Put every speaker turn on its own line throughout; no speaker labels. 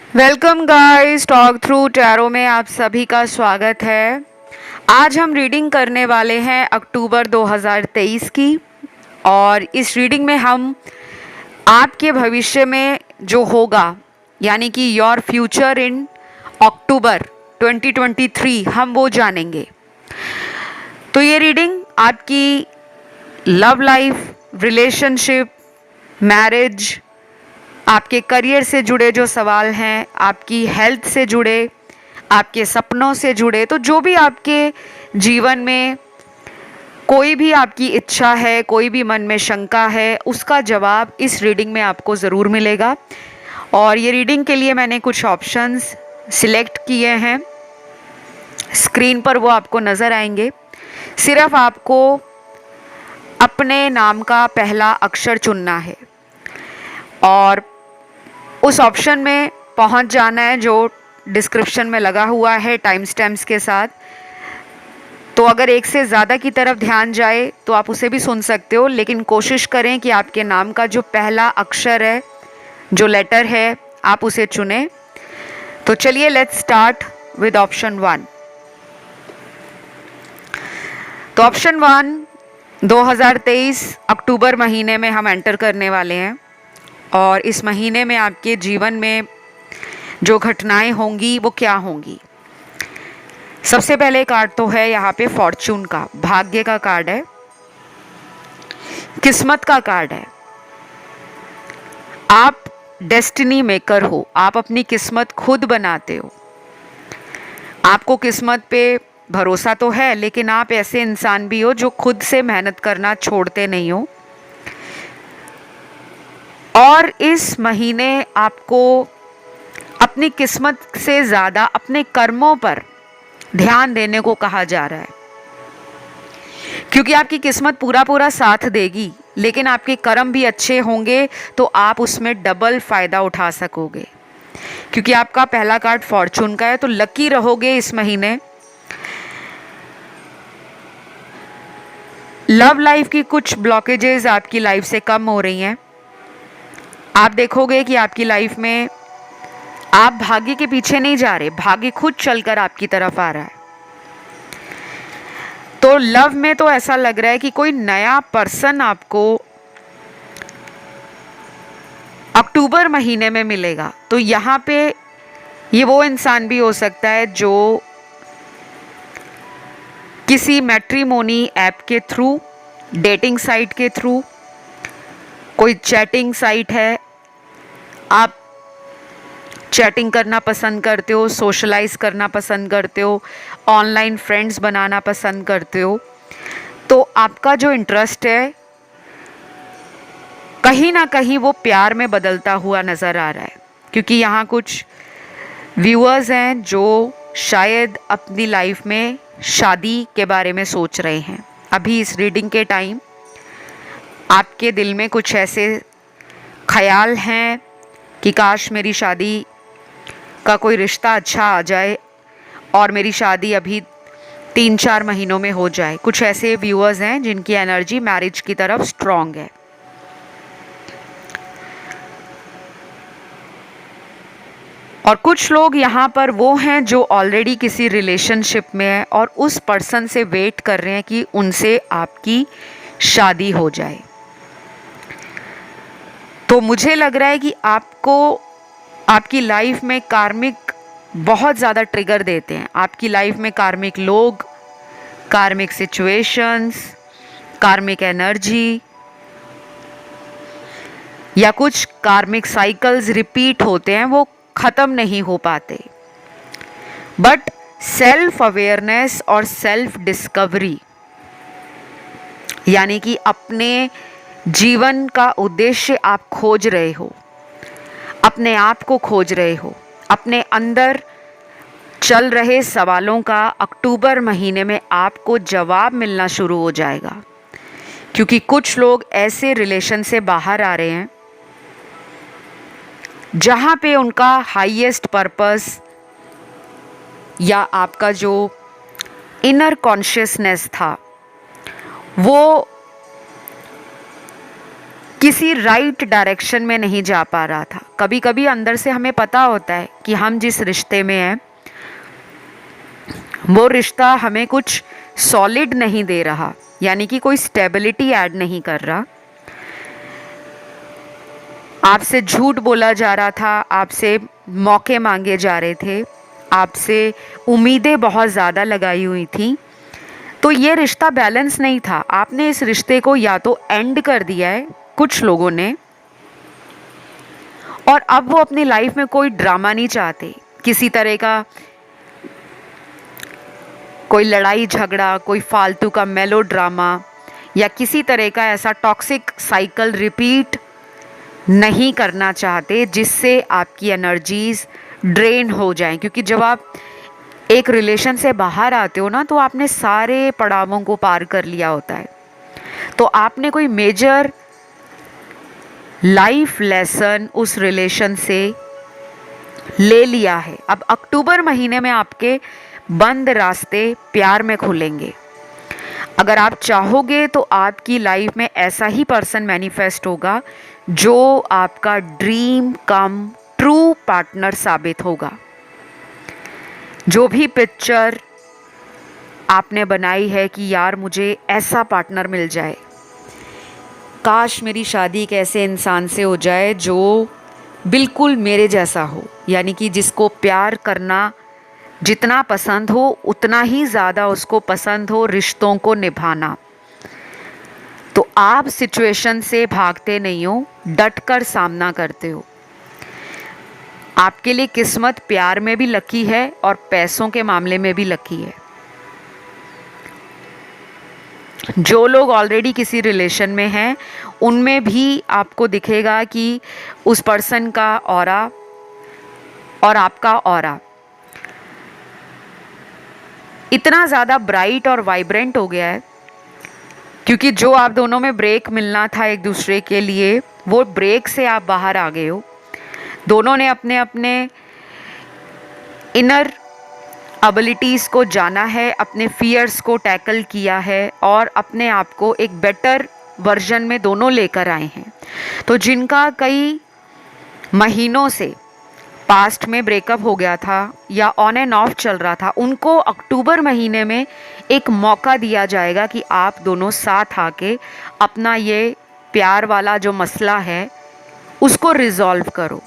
Welcome guys, talk through tarot में आप सभी का स्वागत है। आज हम रीडिंग करने वाले हैं अक्टूबर 2023 की। और इस रीडिंग में हम आपके भविष्य में जो होगा, यानी कि योर फ्यूचर इन अक्टूबर 2023, हम वो जानेंगे। तो ये रीडिंग आपकी लव लाइफ, रिलेशनशिप, मैरिज, आपके करियर से जुड़े जो सवाल हैं, आपकी हेल्थ से जुड़े, आपके सपनों से जुड़े, तो जो भी आपके जीवन में कोई भी आपकी इच्छा है, कोई भी मन में शंका है, उसका जवाब इस रीडिंग में आपको ज़रूर मिलेगा। और ये रीडिंग के लिए मैंने कुछ ऑप्शंस सिलेक्ट किए हैं, स्क्रीन पर वो आपको नज़र आएंगे। सिर्फ आपको अपने नाम का पहला अक्षर चुनना है और उस ऑप्शन में पहुंच जाना है जो डिस्क्रिप्शन में लगा हुआ है टाइम स्टैम्प्स के साथ। तो अगर एक से ज़्यादा की तरफ ध्यान जाए तो आप उसे भी सुन सकते हो, लेकिन कोशिश करें कि आपके नाम का जो पहला अक्षर है, जो लेटर है, आप उसे चुनें। तो चलिए लेट्स स्टार्ट विद ऑप्शन 1। तो ऑप्शन 1 2023 अक्टूबर महीने में हम एंटर करने वाले हैं और इस महीने में आपके जीवन में जो घटनाएं होंगी वो क्या होंगी। सबसे पहले कार्ड तो है यहाँ पे फॉर्चून का, भाग्य का कार्ड है, किस्मत का कार्ड है। आप डेस्टिनी मेकर हो, आप अपनी किस्मत खुद बनाते हो। आपको किस्मत पे भरोसा तो है, लेकिन आप ऐसे इंसान भी हो जो खुद से मेहनत करना छोड़ते नहीं हो। और इस महीने आपको अपनी किस्मत से ज़्यादा अपने कर्मों पर ध्यान देने को कहा जा रहा है, क्योंकि आपकी किस्मत पूरा पूरा साथ देगी, लेकिन आपके कर्म भी अच्छे होंगे तो आप उसमें डबल फ़ायदा उठा सकोगे। क्योंकि आपका पहला कार्ड फॉर्चून का है, तो लकी रहोगे इस महीने। लव लाइफ की कुछ ब्लॉकेजेस आपकी लाइफ से कम हो रही हैं। आप देखोगे कि आपकी लाइफ में आप भाग्य के पीछे नहीं जा रहे, भाग्य खुद चलकर आपकी तरफ आ रहा है। तो लव में तो ऐसा लग रहा है कि कोई नया पर्सन आपको अक्टूबर महीने में मिलेगा। तो यहाँ पे ये वो इंसान भी हो सकता है जो किसी मैट्रिमोनी ऐप के थ्रू, डेटिंग साइट के थ्रू, कोई चैटिंग साइट है, आप चैटिंग करना पसंद करते हो, सोशलाइज करना पसंद करते हो, ऑनलाइन फ्रेंड्स बनाना पसंद करते हो, तो आपका जो इंटरेस्ट है कहीं ना कहीं वो प्यार में बदलता हुआ नज़र आ रहा है। क्योंकि यहाँ कुछ व्यूअर्स हैं जो शायद अपनी लाइफ में शादी के बारे में सोच रहे हैं। अभी इस रीडिंग के टाइम आपके दिल में कुछ ऐसे ख्याल हैं कि काश मेरी शादी का कोई रिश्ता अच्छा आ जाए और मेरी शादी अभी 3-4 महीनों में हो जाए। कुछ ऐसे व्यूअर्स हैं जिनकी एनर्जी मैरिज की तरफ स्ट्रांग है। और कुछ लोग यहाँ पर वो हैं जो ऑलरेडी किसी रिलेशनशिप में है और उस पर्सन से वेट कर रहे हैं कि उनसे आपकी शादी हो जाए। तो मुझे लग रहा है कि आपको आपकी लाइफ में कार्मिक बहुत ज़्यादा ट्रिगर देते हैं। आपकी लाइफ में कार्मिक लोग, कार्मिक सिचुएशंस, कार्मिक एनर्जी या कुछ कार्मिक साइकिल्स रिपीट होते हैं, वो ख़त्म नहीं हो पाते। बट सेल्फ अवेयरनेस और सेल्फ डिस्कवरी, यानी कि अपने जीवन का उद्देश्य आप खोज रहे हो, अपने आप को खोज रहे हो, अपने अंदर चल रहे सवालों का अक्टूबर महीने में आपको जवाब मिलना शुरू हो जाएगा। क्योंकि कुछ लोग ऐसे रिलेशन से बाहर आ रहे हैं जहाँ पे उनका हाईएस्ट पर्पस या आपका जो इनर कॉन्शियसनेस था वो किसी राइट डायरेक्शन में नहीं जा पा रहा था। कभी कभी अंदर से हमें पता होता है कि हम जिस रिश्ते में हैं वो रिश्ता हमें कुछ सॉलिड नहीं दे रहा, यानी कि कोई स्टेबिलिटी ऐड नहीं कर रहा। आपसे झूठ बोला जा रहा था, आपसे मौके मांगे जा रहे थे, आपसे उम्मीदें बहुत ज़्यादा लगाई हुई थी, तो ये रिश्ता बैलेंस नहीं था। आपने इस रिश्ते को या तो एंड कर दिया है कुछ लोगों ने, और अब वो अपनी लाइफ में कोई ड्रामा नहीं चाहते, किसी तरह का कोई लड़ाई झगड़ा, कोई फालतू का मेलो ड्रामा या किसी तरह का ऐसा टॉक्सिक साइकिल रिपीट नहीं करना चाहते जिससे आपकी एनर्जीज ड्रेन हो जाएं। क्योंकि जब आप एक रिलेशन से बाहर आते हो ना, तो आपने सारे पड़ावों को पार कर लिया होता है, तो आपने कोई मेजर लाइफ लेसन उस रिलेशन से ले लिया है। अब अक्टूबर महीने में आपके बंद रास्ते प्यार में खुलेंगे। अगर आप चाहोगे तो आपकी लाइफ में ऐसा ही पर्सन मैनिफेस्ट होगा जो आपका ड्रीम कम ट्रू पार्टनर साबित होगा। जो भी पिक्चर आपने बनाई है कि यार मुझे ऐसा पार्टनर मिल जाए, काश मेरी शादी एक ऐसे इंसान से हो जाए जो बिल्कुल मेरे जैसा हो, यानी कि जिसको प्यार करना जितना पसंद हो उतना ही ज़्यादा उसको पसंद हो रिश्तों को निभाना। तो आप सिचुएशन से भागते नहीं हो, डट कर सामना करते हो। आपके लिए किस्मत प्यार में भी लकी है और पैसों के मामले में भी लकी है। जो लोग ऑलरेडी किसी रिलेशन में हैं उनमें भी आपको दिखेगा कि उस पर्सन का ऑरा और आपका ऑरा इतना ज़्यादा ब्राइट और वाइब्रेंट हो गया है, क्योंकि जो आप दोनों में ब्रेक मिलना था एक दूसरे के लिए, वो ब्रेक से आप बाहर आ गए हो। दोनों ने अपने अपने इनर एबिलिटीज़ को जाना है, अपने फियर्स को टैकल किया है और अपने आप को एक बेटर वर्जन में दोनों लेकर आए हैं। तो जिनका कई महीनों से पास्ट में ब्रेकअप हो गया था या ऑन एंड ऑफ चल रहा था, उनको अक्टूबर महीने में एक मौका दिया जाएगा कि आप दोनों साथ आके अपना ये प्यार वाला जो मसला है उसको रिजॉल्व करो।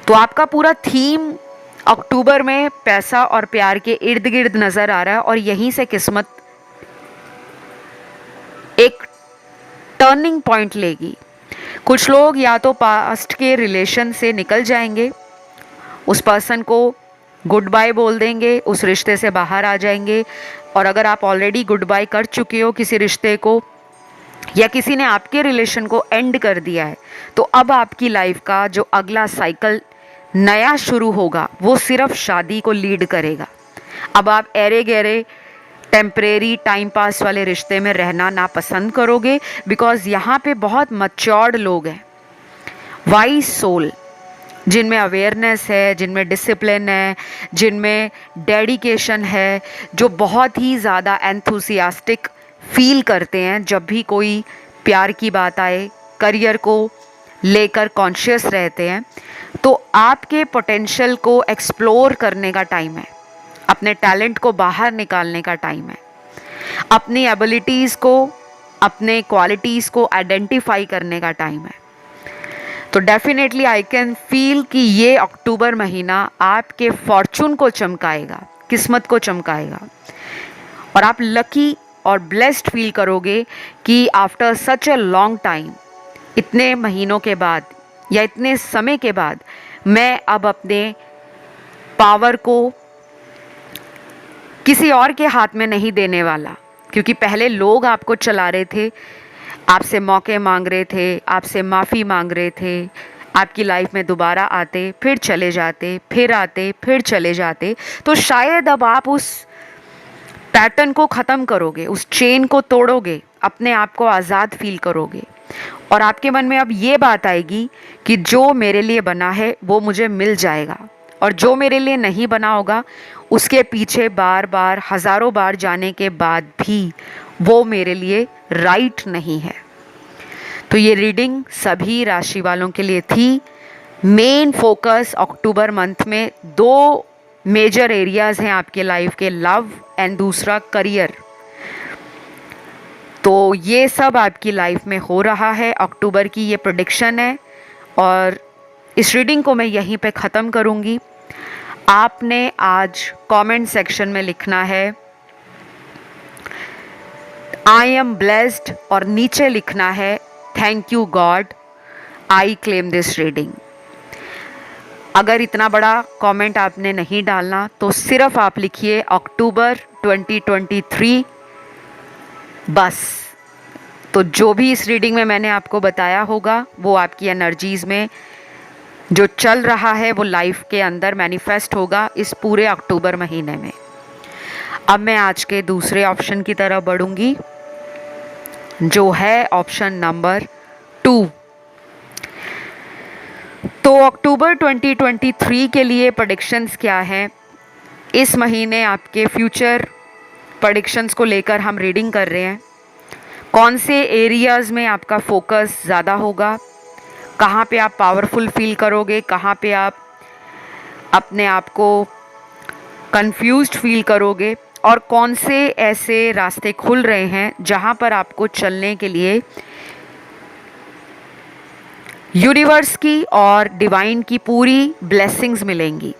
तो आपका पूरा थीम अक्टूबर में पैसा और प्यार के इर्द गिर्द नज़र आ रहा है, और यहीं से किस्मत एक टर्निंग पॉइंट लेगी। कुछ लोग या तो पास्ट के रिलेशन से निकल जाएंगे, उस पर्सन को गुड बाय बोल देंगे, उस रिश्ते से बाहर आ जाएंगे। और अगर आप ऑलरेडी गुड बाय कर चुके हो किसी रिश्ते को या किसी ने आपके रिलेशन को एंड कर दिया है, तो अब आपकी लाइफ का जो अगला साइकिल नया शुरू होगा वो सिर्फ शादी को लीड करेगा। अब आप एरे गहरे टेम्परेरी टाइम पास वाले रिश्ते में रहना ना पसंद करोगे, बिकॉज यहाँ पे बहुत मैच्योर्ड लोग हैं, वाइज सोल, जिनमें अवेयरनेस है, जिनमें डिसिप्लिन है, जिनमें डेडिकेशन है, जो बहुत ही ज़्यादा एंथुसियास्टिक फील करते हैं जब भी कोई प्यार की बात आए, करियर को लेकर कॉन्शियस रहते हैं। तो आपके पोटेंशियल को एक्सप्लोर करने का टाइम है, अपने टैलेंट को बाहर निकालने का टाइम है, अपनी एबिलिटीज़ को, अपने क्वालिटीज़ को आइडेंटिफाई करने का टाइम है। तो डेफिनेटली आई कैन फील कि ये अक्टूबर महीना आपके फॉर्चून को चमकाएगा, किस्मत को चमकाएगा, और आप लकी और ब्लेस्ड फील करोगे कि after such a long time, इतने महीनों के बाद या इतने समय के बाद, मैं अब अपने पावर को किसी और के हाथ में नहीं देने वाला। क्योंकि पहले लोग आपको चला रहे थे, आपसे मौके मांग रहे थे, आपसे माफ़ी मांग रहे थे, आपकी लाइफ में दोबारा आते, फिर चले जाते, फिर आते, फिर चले जाते। तो शायद अब आप उस पैटर्न को ख़त्म करोगे, उस चेन को तोड़ोगे, अपने आप को आज़ाद फील करोगे, और आपके मन में अब ये बात आएगी कि जो मेरे लिए बना है वो मुझे मिल जाएगा, और जो मेरे लिए नहीं बना होगा उसके पीछे बार बार हज़ारों बार जाने के बाद भी वो मेरे लिए राइट नहीं है। तो ये रीडिंग सभी राशि वालों के लिए थी। मेन फोकस अक्टूबर मंथ में 2 मेजर एरियाज़ हैं आपके लाइफ के, लव एंड दूसरा करियर। तो ये सब आपकी लाइफ में हो रहा है। अक्टूबर की ये प्रेडिक्शन है और इस रीडिंग को मैं यहीं पे ख़त्म करूँगी। आपने आज कमेंट सेक्शन में लिखना है आई एम ब्लेस्ड और नीचे लिखना है thank you God, I claim this reading. अगर इतना बड़ा कमेंट आपने नहीं डालना तो सिर्फ आप लिखिए अक्टूबर 2023 बस। तो जो भी इस रीडिंग में मैंने आपको बताया होगा वो आपकी एनर्जीज़ में जो चल रहा है वो लाइफ के अंदर मैनिफेस्ट होगा इस पूरे अक्टूबर महीने में। अब मैं आज के दूसरे ऑप्शन की तरफ बढ़ूंगी जो है ऑप्शन नंबर 2। तो अक्टूबर 2023 के लिए प्रेडिक्शंस क्या हैं? इस महीने आपके फ्यूचर प्रेडिक्शंस को लेकर हम रीडिंग कर रहे हैं। कौन से एरियाज़ में आपका फोकस ज़्यादा होगा, कहाँ पे आप पावरफुल फील करोगे, कहाँ पे आप अपने आप को कंफ्यूज्ड फील करोगे, और कौन से ऐसे रास्ते खुल रहे हैं जहाँ पर आपको चलने के लिए यूनिवर्स की और डिवाइन की पूरी ब्लेसिंग्स मिलेंगी।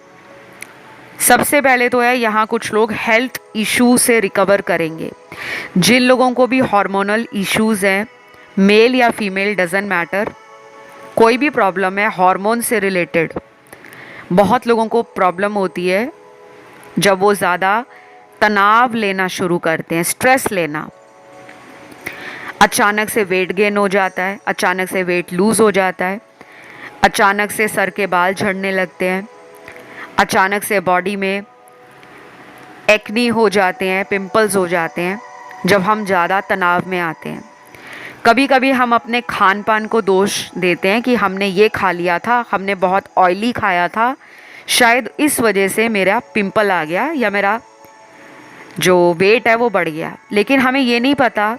सबसे पहले तो है यहाँ कुछ लोग हेल्थ इशू से रिकवर करेंगे। जिन लोगों को भी हार्मोनल इश्यूज़ हैं, मेल या फीमेल डजेंट मैटर, कोई भी प्रॉब्लम है हार्मोन से रिलेटेड, बहुत लोगों को प्रॉब्लम होती है जब वो ज़्यादा तनाव लेना शुरू करते हैं, स्ट्रेस लेना। अचानक से वेट गेन हो जाता है, अचानक से वेट लूज़ हो जाता है, अचानक से सर के बाल झड़ने लगते हैं, अचानक से बॉडी में एक्नी हो जाते हैं, पिंपल्स हो जाते हैं जब हम ज़्यादा तनाव में आते हैं। कभी कभी हम अपने खान पान को दोष देते हैं कि हमने ये खा लिया था, हमने बहुत ऑयली खाया था, शायद इस वजह से मेरा पिंपल आ गया या मेरा जो वेट है वो बढ़ गया। लेकिन हमें ये नहीं पता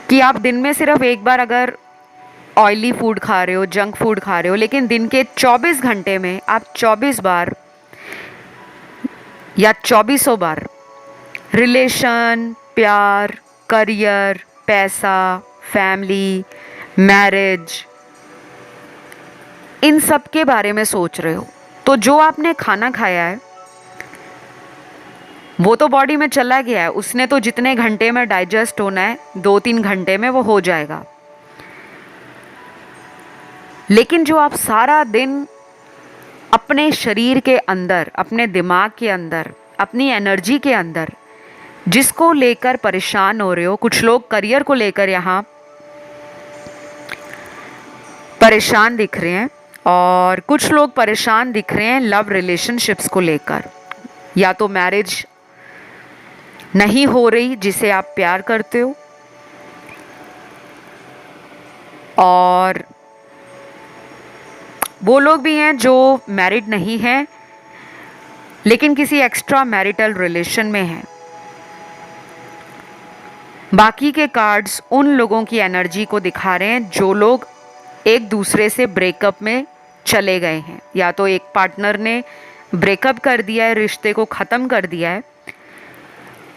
कि आप दिन में सिर्फ एक बार अगर ऑयली फूड खा रहे हो, जंक फूड खा रहे हो, लेकिन दिन के 24 घंटे में आप 24 बार या 2400 बार रिलेशन, प्यार, करियर, पैसा, फैमिली, मैरिज, इन सब के बारे में सोच रहे हो, तो जो आपने खाना खाया है वो तो बॉडी में चला गया है, उसने तो जितने घंटे में डाइजेस्ट होना है 2-3 घंटे में वो हो जाएगा। लेकिन जो आप सारा दिन अपने शरीर के अंदर, अपने दिमाग के अंदर, अपनी एनर्जी के अंदर जिसको लेकर परेशान हो रहे हो, कुछ लोग करियर को लेकर यहाँ परेशान दिख रहे हैं और कुछ लोग परेशान दिख रहे हैं लव रिलेशनशिप्स को लेकर। या तो मैरिज नहीं हो रही जिसे आप प्यार करते हो, और वो लोग भी हैं जो मैरिड नहीं हैं लेकिन किसी एक्स्ट्रा मैरिटल रिलेशन में हैं। बाकी के कार्ड्स उन लोगों की एनर्जी को दिखा रहे हैं जो लोग एक दूसरे से ब्रेकअप में चले गए हैं, या तो एक पार्टनर ने ब्रेकअप कर दिया है, रिश्ते को ख़त्म कर दिया है,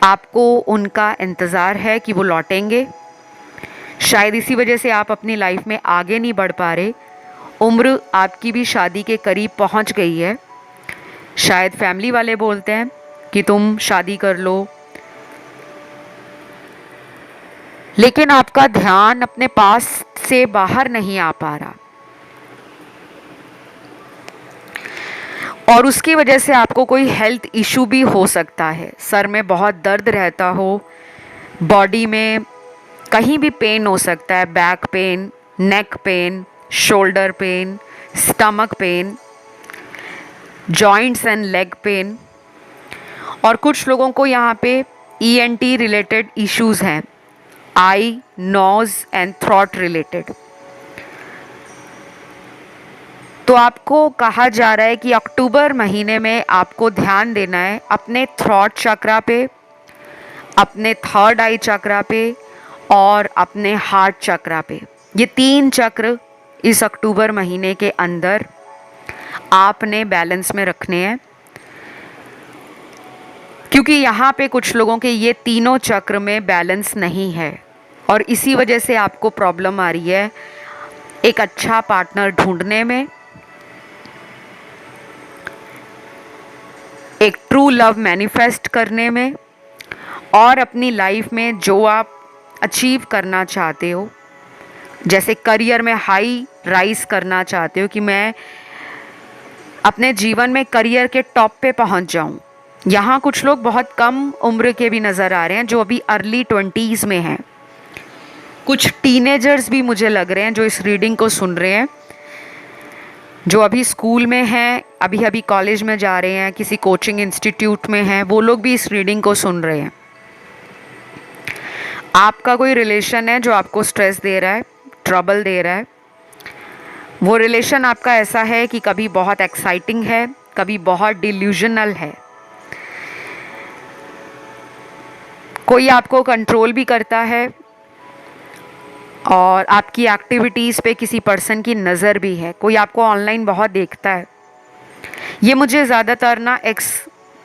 आपको उनका इंतज़ार है कि वो लौटेंगे। शायद इसी वजह से आप अपनी लाइफ में आगे नहीं बढ़ पा रहे। उम्र आपकी भी शादी के करीब पहुंच गई है। शायद फैमिली वाले बोलते हैं कि तुम शादी कर लो, लेकिन आपका ध्यान अपने पास से बाहर नहीं आ पा रहा, और उसकी वजह से आपको कोई हेल्थ इशू भी हो सकता है। सर में बहुत दर्द रहता हो, बॉडी में कहीं भी पेन हो सकता है, back pain, neck pain, shoulder pain, stomach pain, joints and leg pain, और कुछ लोगों को यहाँ पे ENT रिलेटेड इश्यूज़ हैं, आई, नोज एंड थ्रोट रिलेटेड। तो आपको कहा जा रहा है कि अक्टूबर महीने में आपको ध्यान देना है अपने थ्रोट चक्रा पे, अपने थर्ड आई चक्रा पे और अपने हार्ट चक्रा पे। ये 3 चक्र इस अक्टूबर महीने के अंदर आपने बैलेंस में रखने हैं, क्योंकि यहाँ पे कुछ लोगों के ये तीनों चक्र में बैलेंस नहीं है और इसी वजह से आपको प्रॉब्लम आ रही है एक अच्छा पार्टनर ढूंढने में, एक ट्रू लव मैनिफेस्ट करने में, और अपनी लाइफ में जो आप अचीव करना चाहते हो, जैसे करियर में हाई राइज करना चाहते हो कि मैं अपने जीवन में करियर के टॉप पे पहुंच जाऊं। यहाँ कुछ लोग बहुत कम उम्र के भी नज़र आ रहे हैं जो अभी अर्ली 20s में हैं। कुछ टीनेजर्स भी मुझे लग रहे हैं जो इस रीडिंग को सुन रहे हैं, जो अभी स्कूल में हैं, अभी अभी कॉलेज में जा रहे हैं, किसी कोचिंग इंस्टीट्यूट में हैं, वो लोग भी इस रीडिंग को सुन रहे हैं। आपका कोई रिलेशन है जो आपको स्ट्रेस दे रहा है, ट्रबल दे रहा है। वो रिलेशन आपका ऐसा है कि कभी बहुत एक्साइटिंग है, कभी बहुत डिल्यूजनल है। कोई आपको कंट्रोल भी करता है और आपकी एक्टिविटीज़ पे किसी पर्सन की नज़र भी है। कोई आपको ऑनलाइन बहुत देखता है। ये मुझे ज़्यादातर ना एक्स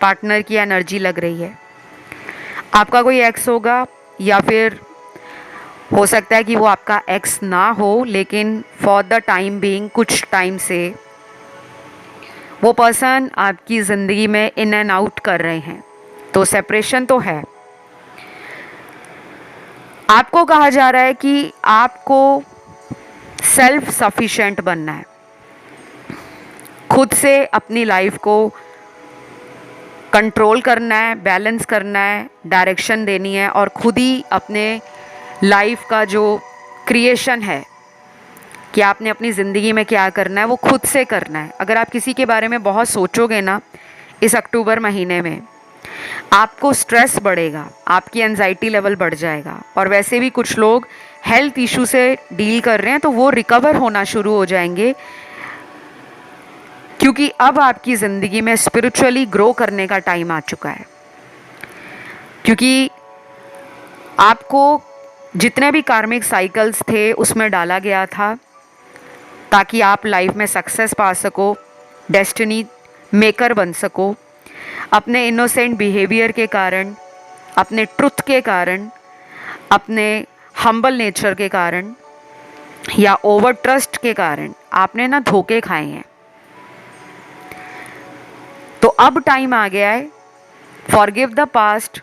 पार्टनर की एनर्जी लग रही है। आपका कोई एक्स होगा या फिर हो सकता है कि वो आपका एक्स ना हो, लेकिन फॉर द टाइम बीइंग कुछ टाइम से वो पर्सन आपकी ज़िंदगी में इन एंड आउट कर रहे हैं। तो सेपरेशन तो है। आपको कहा जा रहा है कि आपको सेल्फ सफिशिएंट बनना है, खुद से अपनी लाइफ को कंट्रोल करना है, बैलेंस करना है, डायरेक्शन देनी है और खुद ही अपने लाइफ का जो क्रिएशन है कि आपने अपनी ज़िंदगी में क्या करना है वो खुद से करना है। अगर आप किसी के बारे में बहुत सोचोगे ना इस अक्टूबर महीने में, आपको स्ट्रेस बढ़ेगा, आपकी एंजाइटी लेवल बढ़ जाएगा। और वैसे भी कुछ लोग हेल्थ इशू से डील कर रहे हैं तो वो रिकवर होना शुरू हो जाएंगे, क्योंकि अब आपकी ज़िंदगी में स्पिरिचुअली ग्रो करने का टाइम आ चुका है। क्योंकि आपको जितने भी कार्मिक साइकिल्स थे उसमें डाला गया था ताकि आप लाइफ में सक्सेस पा सको, डेस्टिनी मेकर बन सको। अपने इनोसेंट बिहेवियर के कारण, अपने ट्रुथ के कारण, अपने हम्बल नेचर के कारण या ओवर ट्रस्ट के कारण आपने ना धोखे खाए हैं। तो अब टाइम आ गया है, forgive the past,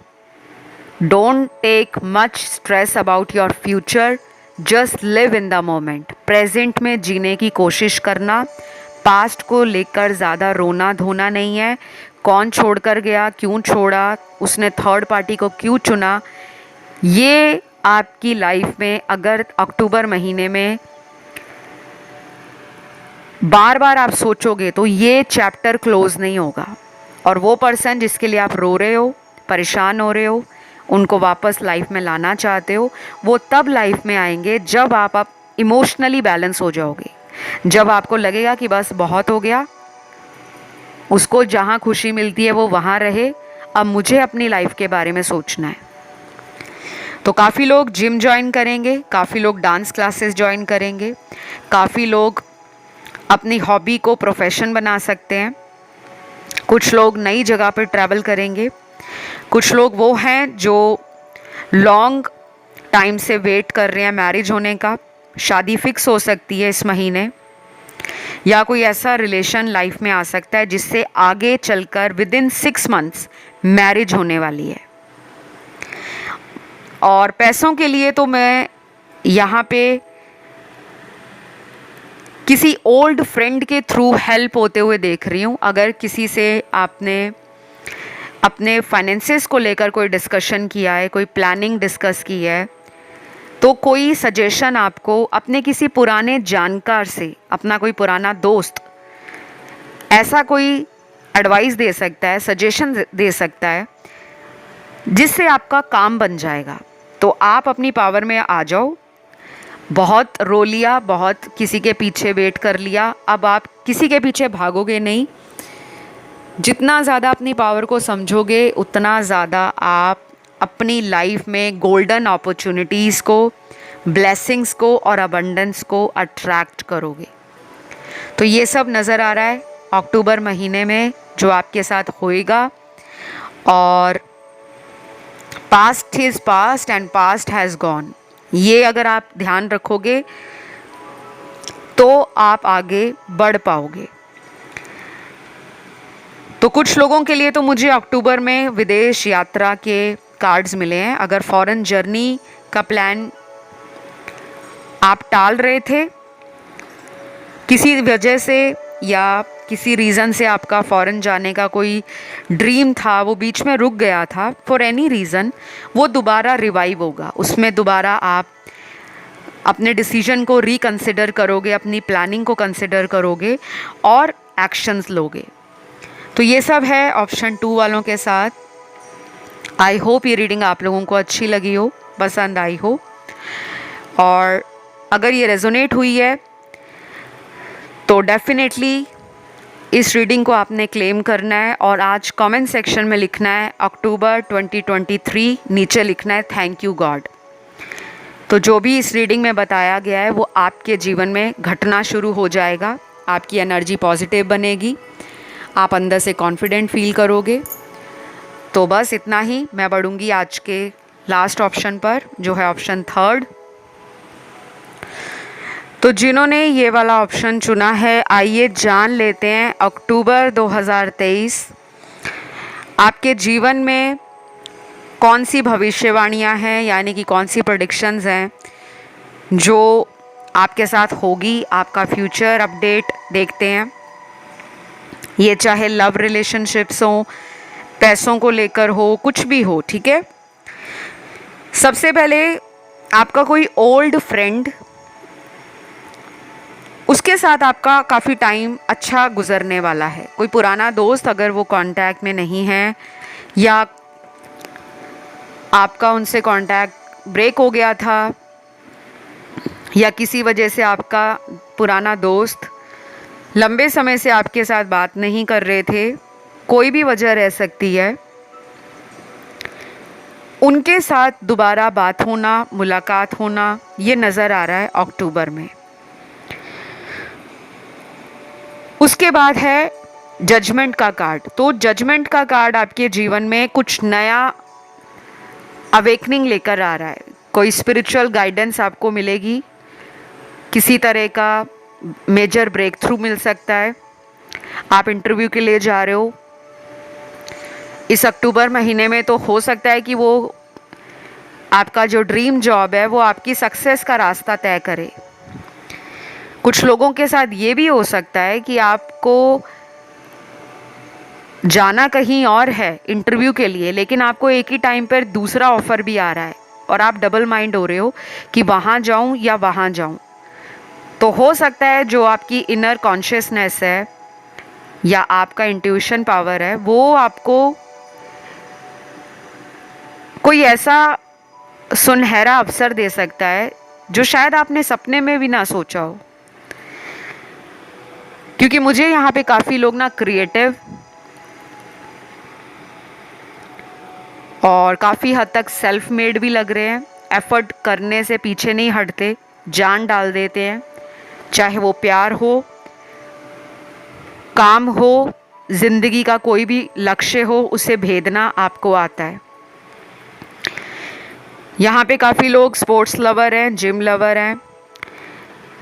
don't take much stress about your future, just live in the moment. Present में जीने की कोशिश करना, पास्ट को लेकर ज़्यादा रोना धोना नहीं है। कौन छोड़कर गया, क्यों छोड़ा, उसने थर्ड पार्टी को क्यों चुना, ये आपकी लाइफ में अगर अक्टूबर महीने में बार बार आप सोचोगे तो ये चैप्टर क्लोज नहीं होगा। और वो पर्सन जिसके लिए आप रो रहे हो, परेशान हो रहे हो, उनको वापस लाइफ में लाना चाहते हो, वो तब लाइफ में आएंगे जब आप इमोशनली बैलेंस हो जाओगे, जब आपको लगेगा कि बस बहुत हो गया, उसको जहाँ खुशी मिलती है वो वहाँ रहे, अब मुझे अपनी लाइफ के बारे में सोचना है। तो काफ़ी लोग जिम ज्वाइन करेंगे, काफ़ी लोग डांस क्लासेस ज्वाइन करेंगे, काफ़ी लोग अपनी हॉबी को प्रोफेशन बना सकते हैं, कुछ लोग नई जगह पर ट्रैवल करेंगे, कुछ लोग वो हैं जो लॉन्ग टाइम से वेट कर रहे हैं मैरिज होने का, शादी फिक्स हो सकती है इस महीने, या कोई ऐसा रिलेशन लाइफ में आ सकता है जिससे आगे चलकर विदिन 6 मंथ्स मैरिज होने वाली है। और पैसों के लिए तो मैं यहाँ पे किसी ओल्ड फ्रेंड के थ्रू हेल्प होते हुए देख रही हूँ। अगर किसी से आपने अपने फाइनेंसेस को लेकर कोई डिस्कशन किया है, कोई प्लानिंग डिस्कस की है, तो कोई सजेशन आपको अपने किसी पुराने जानकार से, अपना कोई पुराना दोस्त ऐसा कोई एडवाइस दे सकता है, सजेशन दे सकता है जिससे आपका काम बन जाएगा। तो आप अपनी पावर में आ जाओ। बहुत रो लिया, बहुत किसी के पीछे वेट कर लिया, अब आप किसी के पीछे भागोगे नहीं। जितना ज़्यादा अपनी पावर को समझोगे उतना ज़्यादा आप अपनी लाइफ में गोल्डन अपॉर्चुनिटीज़ को, ब्लेसिंग्स को और अबंडेंस को अट्रैक्ट करोगे। तो ये सब नज़र आ रहा है अक्टूबर महीने में जो आपके साथ होएगा। और past is past and past has gone, ये अगर आप ध्यान रखोगे तो आप आगे बढ़ पाओगे। तो कुछ लोगों के लिए तो मुझे अक्टूबर में विदेश यात्रा के कार्ड्स मिले हैं। अगर फॉरेन जर्नी का प्लान आप टाल रहे थे किसी वजह से या किसी रीज़न से, आपका फॉरेन जाने का कोई ड्रीम था वो बीच में रुक गया था फॉर एनी रीज़न, वो दोबारा रिवाइव होगा। उसमें दोबारा आप अपने डिसीजन को रिकंसिडर करोगे, अपनी प्लानिंग को कंसिडर करोगे और एक्शंस लोगे। तो ये सब है ऑप्शन 2 वालों के साथ। आई होप ये रीडिंग आप लोगों को अच्छी लगी हो, पसंद आई हो। और अगर ये रेजोनेट हुई है तो डेफिनेटली इस रीडिंग को आपने क्लेम करना है और आज कमेंट सेक्शन में लिखना है अक्टूबर 2023, नीचे लिखना है थैंक यू गॉड। तो जो भी इस रीडिंग में बताया गया है वो आपके जीवन में घटना शुरू हो जाएगा। आपकी एनर्जी पॉजिटिव बनेगी, आप अंदर से कॉन्फिडेंट फील करोगे। तो बस इतना ही। मैं बढ़ूँगी आज के लास्ट ऑप्शन पर जो है ऑप्शन 3। तो जिन्होंने ये वाला ऑप्शन चुना है, आइए जान लेते हैं अक्टूबर 2023 आपके जीवन में कौन सी भविष्यवाणियाँ हैं, यानी कि कौन सी प्रेडिक्शंस हैं जो आपके साथ होगी। आपका फ्यूचर अपडेट देखते हैं। ये चाहे लव रिलेशनशिप्स हो, पैसों को लेकर हो, कुछ भी हो, ठीक है। सबसे पहले आपका कोई ओल्ड फ्रेंड, उसके साथ आपका काफ़ी टाइम अच्छा गुजरने वाला है। कोई पुराना दोस्त अगर वो कांटेक्ट में नहीं है या आपका उनसे कांटेक्ट ब्रेक हो गया था या किसी वजह से आपका पुराना दोस्त लंबे समय से आपके साथ बात नहीं कर रहे थे, कोई भी वजह रह सकती है, उनके साथ दोबारा बात होना, मुलाकात होना, ये नज़र आ रहा है अक्टूबर में। उसके बाद है जजमेंट का कार्ड। तो जजमेंट का कार्ड आपके जीवन में कुछ नया अवेकनिंग लेकर आ रहा है। कोई स्पिरिचुअल गाइडेंस आपको मिलेगी, किसी तरह का मेजर ब्रेक थ्रू मिल सकता है। आप इंटरव्यू के लिए जा रहे हो इस अक्टूबर महीने में, तो हो सकता है कि वो आपका जो ड्रीम जॉब है वो आपकी सक्सेस का रास्ता तय करे। कुछ लोगों के साथ ये भी हो सकता है कि आपको जाना कहीं और है इंटरव्यू के लिए, लेकिन आपको एक ही टाइम पर दूसरा ऑफ़र भी आ रहा है और आप डबल माइंड हो रहे हो कि वहाँ जाऊँ या वहाँ जाऊँ। तो हो सकता है जो आपकी इनर कॉन्शियसनेस है या आपका इंट्यूशन पावर है वो आपको कोई ऐसा सुनहरा अवसर दे सकता है जो शायद आपने सपने में भी ना सोचा हो। क्योंकि मुझे यहाँ पे काफ़ी लोग ना क्रिएटिव और काफ़ी हद तक सेल्फ मेड भी लग रहे हैं। एफर्ट करने से पीछे नहीं हटते, जान डाल देते हैं। चाहे वो प्यार हो, काम हो, ज़िंदगी का कोई भी लक्ष्य हो, उसे भेदना आपको आता है। यहाँ पे काफ़ी लोग स्पोर्ट्स लवर हैं, जिम लवर हैं,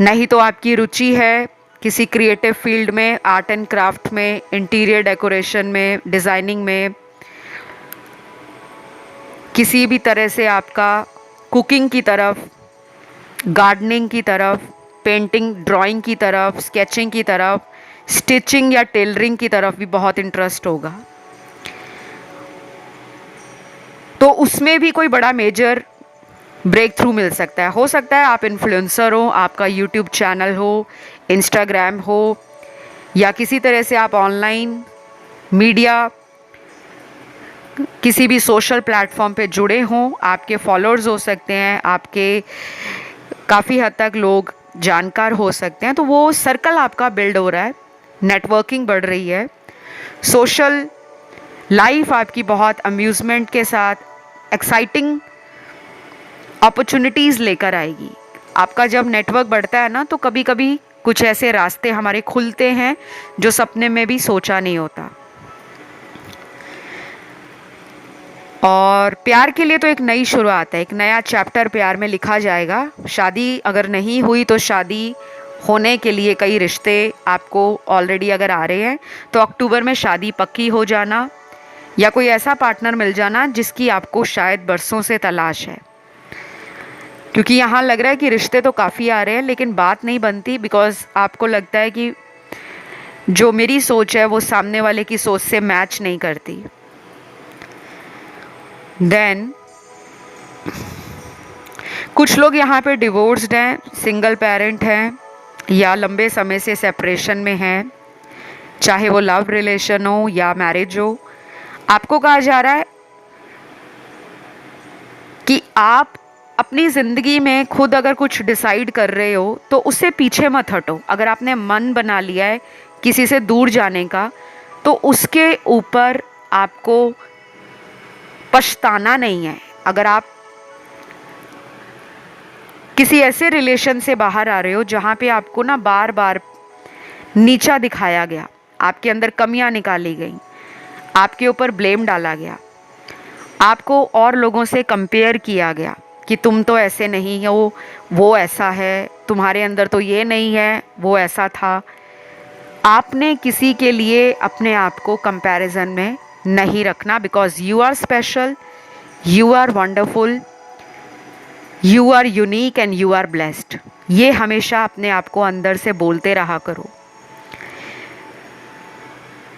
नहीं तो आपकी रुचि है किसी क्रिएटिव फील्ड में, आर्ट एंड क्राफ्ट में, इंटीरियर डेकोरेशन में, डिज़ाइनिंग में, किसी भी तरह से आपका कुकिंग की तरफ, गार्डनिंग की तरफ, पेंटिंग ड्राइंग की तरफ, स्केचिंग की तरफ, स्टिचिंग या टेलरिंग की तरफ भी बहुत इंटरेस्ट होगा। तो उसमें भी कोई बड़ा मेजर ब्रेक थ्रू मिल सकता है। हो सकता है आप इन्फ्लुएंसर हो, आपका यूट्यूब चैनल हो, इंस्टाग्राम हो, या किसी तरह से आप ऑनलाइन मीडिया किसी भी सोशल प्लेटफॉर्म पे जुड़े हों। आपके फॉलोअर्स हो सकते हैं, आपके काफ़ी हद तक लोग जानकार हो सकते हैं। तो वो सर्कल आपका बिल्ड हो रहा है, नेटवर्किंग बढ़ रही है, सोशल लाइफ आपकी बहुत अम्यूज़मेंट के साथ, एक्साइटिंग अपॉर्चुनिटीज़ लेकर आएगी। आपका जब नेटवर्क बढ़ता है ना, तो कभी कभी कुछ ऐसे रास्ते हमारे खुलते हैं जो सपने में भी सोचा नहीं होता। और प्यार के लिए तो एक नई शुरुआत है, एक नया चैप्टर प्यार में लिखा जाएगा। शादी अगर नहीं हुई तो शादी होने के लिए कई रिश्ते आपको ऑलरेडी अगर आ रहे हैं, तो अक्टूबर में शादी पक्की हो जाना या कोई ऐसा पार्टनर मिल जाना जिसकी आपको शायद बरसों से तलाश है। क्योंकि यहाँ लग रहा है कि रिश्ते तो काफ़ी आ रहे हैं लेकिन बात नहीं बनती, बिकॉज आपको लगता है कि जो मेरी सोच है वो सामने वाले की सोच से मैच नहीं करती। देन कुछ लोग यहाँ पे डिवोर्स्ड हैं, सिंगल पेरेंट हैं या लंबे समय से सेपरेशन में हैं, चाहे वो लव रिलेशन हो या मैरिज हो। आपको कहा जा रहा है कि आप अपनी ज़िंदगी में खुद अगर कुछ डिसाइड कर रहे हो तो उससे पीछे मत हटो। अगर आपने मन बना लिया है किसी से दूर जाने का, तो उसके ऊपर आपको पछताना नहीं है। अगर आप किसी ऐसे रिलेशन से बाहर आ रहे हो जहाँ पे आपको ना बार बार नीचा दिखाया गया, आपके अंदर कमियां निकाली गई, आपके ऊपर ब्लेम डाला गया, आपको और लोगों से कंपेयर किया गया कि तुम तो ऐसे नहीं हो, वो ऐसा है, तुम्हारे अंदर तो ये नहीं है, वो ऐसा था। आपने किसी के लिए अपने आप को कंपैरिजन में नहीं रखना, because you are special, you are wonderful, you are unique and you are blessed. ये हमेशा अपने आप को अंदर से बोलते रहा करो।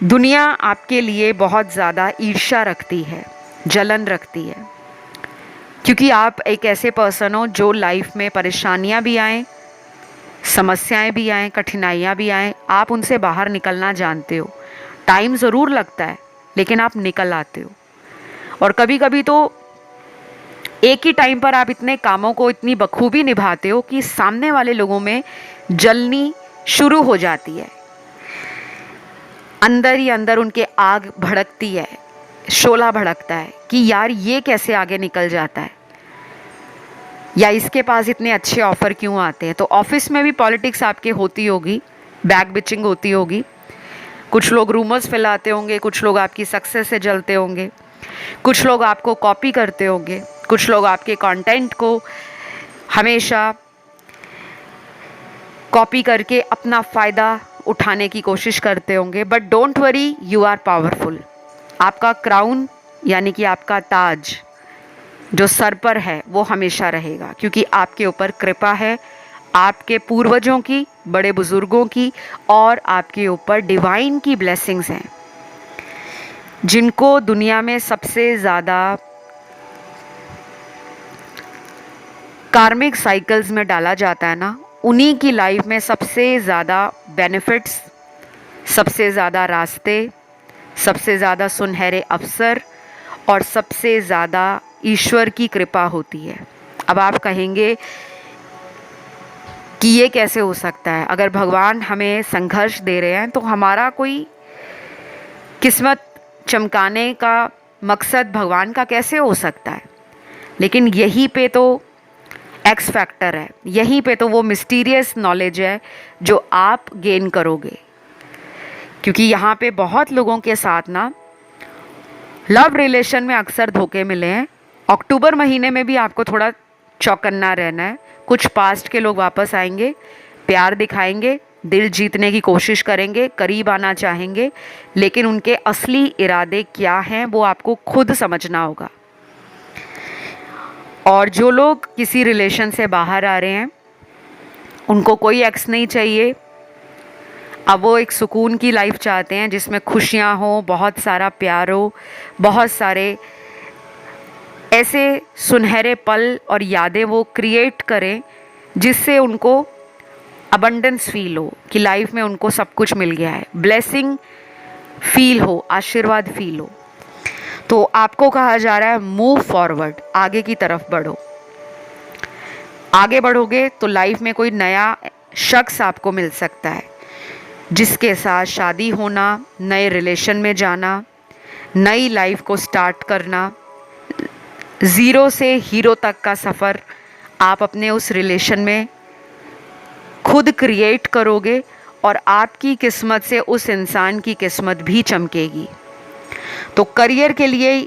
दुनिया आपके लिए बहुत ज़्यादा ईर्ष्या रखती है, जलन रखती है, क्योंकि आप एक ऐसे पर्सन हो जो लाइफ में परेशानियां भी आएँ, समस्याएं भी आएँ, कठिनाइयां भी आएँ, आप उनसे बाहर निकलना जानते हो। टाइम ज़रूर लगता है लेकिन आप निकल आते हो। और कभी कभी तो एक ही टाइम पर आप इतने कामों को इतनी बखूबी निभाते हो कि सामने वाले लोगों में जलनी शुरू हो जाती है, अंदर ही अंदर उनके आग भड़कती है, शोला भड़कता है कि यार ये कैसे आगे निकल जाता है, या इसके पास इतने अच्छे ऑफ़र क्यों आते हैं। तो ऑफिस में भी पॉलिटिक्स आपके होती होगी, बैक बिचिंग होती होगी, कुछ लोग रूमर्स फैलाते होंगे, कुछ लोग आपकी सक्सेस से जलते होंगे, कुछ लोग आपको कॉपी करते होंगे, कुछ लोग आपके कंटेंट को हमेशा कॉपी करके अपना फ़ायदा उठाने की कोशिश करते होंगे। But don't worry, you are powerful. आपका क्राउन यानी कि आपका ताज जो सर पर है वो हमेशा रहेगा, क्योंकि आपके ऊपर कृपा है आपके पूर्वजों की, बड़े बुजुर्गों की, और आपके ऊपर डिवाइन की ब्लेसिंग्स हैं। जिनको दुनिया में सबसे ज़्यादा कार्मिक साइकिल्स में डाला जाता है ना, उन्हीं की लाइफ में सबसे ज़्यादा बेनिफिट्स, सबसे ज़्यादा रास्ते, सबसे ज़्यादा सुनहरे अवसर और सबसे ज़्यादा ईश्वर की कृपा होती है। अब आप कहेंगे कि ये कैसे हो सकता है, अगर भगवान हमें संघर्ष दे रहे हैं तो हमारा कोई किस्मत चमकाने का मकसद भगवान का कैसे हो सकता है। लेकिन यहीं पे तो एक्स फैक्टर है, यहीं पे तो वो मिस्टीरियस नॉलेज है जो आप गेन करोगे। क्योंकि यहाँ पे बहुत लोगों के साथ ना लव रिलेशन में अक्सर धोखे मिले हैं। अक्टूबर महीने में भी आपको थोड़ा चौकन्ना रहना है। कुछ पास्ट के लोग वापस आएंगे, प्यार दिखाएंगे, दिल जीतने की कोशिश करेंगे, करीब आना चाहेंगे, लेकिन उनके असली इरादे क्या हैं वो आपको खुद समझना होगा। और जो लोग किसी रिलेशन से बाहर आ रहे हैं उनको कोई एक्स नहीं चाहिए। अब वो एक सुकून की लाइफ चाहते हैं जिसमें खुशियाँ हो, बहुत सारा प्यार हो, बहुत सारे ऐसे सुनहरे पल और यादें वो क्रिएट करें जिससे उनको अबंडेंस फील हो कि लाइफ में उनको सब कुछ मिल गया है, ब्लेसिंग फील हो, आशीर्वाद फील हो। तो आपको कहा जा रहा है मूव फॉरवर्ड, आगे की तरफ बढ़ो। आगे बढ़ोगे तो लाइफ में कोई नया शख्स आपको मिल सकता है जिसके साथ शादी होना, नए रिलेशन में जाना, नई लाइफ को स्टार्ट करना, ज़ीरो से हीरो तक का सफ़र आप अपने उस रिलेशन में खुद क्रिएट करोगे और आपकी किस्मत से उस इंसान की किस्मत भी चमकेगी। तो करियर के लिए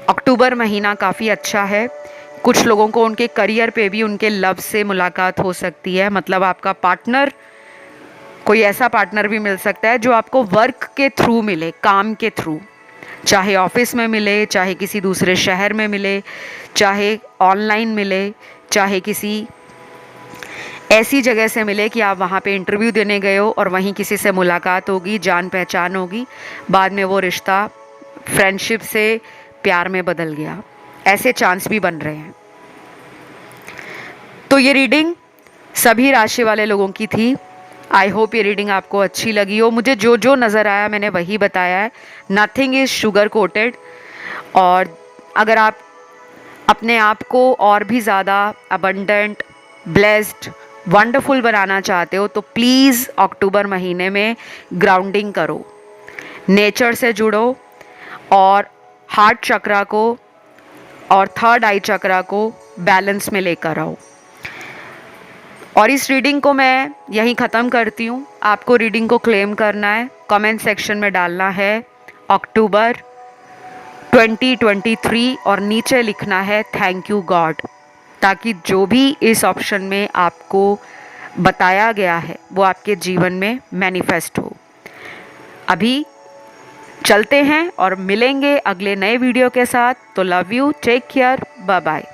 अक्टूबर महीना काफ़ी अच्छा है। कुछ लोगों को उनके करियर पे भी उनके लव से मुलाकात हो सकती है, मतलब आपका पार्टनर, कोई ऐसा पार्टनर भी मिल सकता है जो आपको वर्क के थ्रू मिले, काम के थ्रू, चाहे ऑफिस में मिले, चाहे किसी दूसरे शहर में मिले, चाहे ऑनलाइन मिले, चाहे किसी ऐसी जगह से मिले कि आप वहाँ पे इंटरव्यू देने गए हो और वहीं किसी से मुलाकात होगी, जान पहचान होगी, बाद में वो रिश्ता फ्रेंडशिप से प्यार में बदल गया। ऐसे चांस भी बन रहे हैं। तो ये रीडिंग सभी राशि वाले लोगों की थी। आई होप ये रीडिंग आपको अच्छी लगी हो। मुझे जो जो नज़र आया मैंने वही बताया है। Nothing is sugar coated. और अगर आप अपने आप को और भी ज़्यादा अबंडेंट, ब्लेस्ड, वंडरफुल बनाना चाहते हो तो प्लीज़ अक्टूबर महीने में ग्राउंडिंग करो, नेचर से जुड़ो और हार्ट चक्रा को और थर्ड आई चक्रा को बैलेंस में लेकर आओ। और इस रीडिंग को मैं यहीं ख़त्म करती हूँ। आपको रीडिंग को क्लेम करना है, कमेंट सेक्शन में डालना है अक्टूबर 2023 और नीचे लिखना है थैंक यू गॉड, ताकि जो भी इस ऑप्शन में आपको बताया गया है वो आपके जीवन में मैनिफेस्ट हो। अभी चलते हैं और मिलेंगे अगले नए वीडियो के साथ। तो love you, take care, bye bye.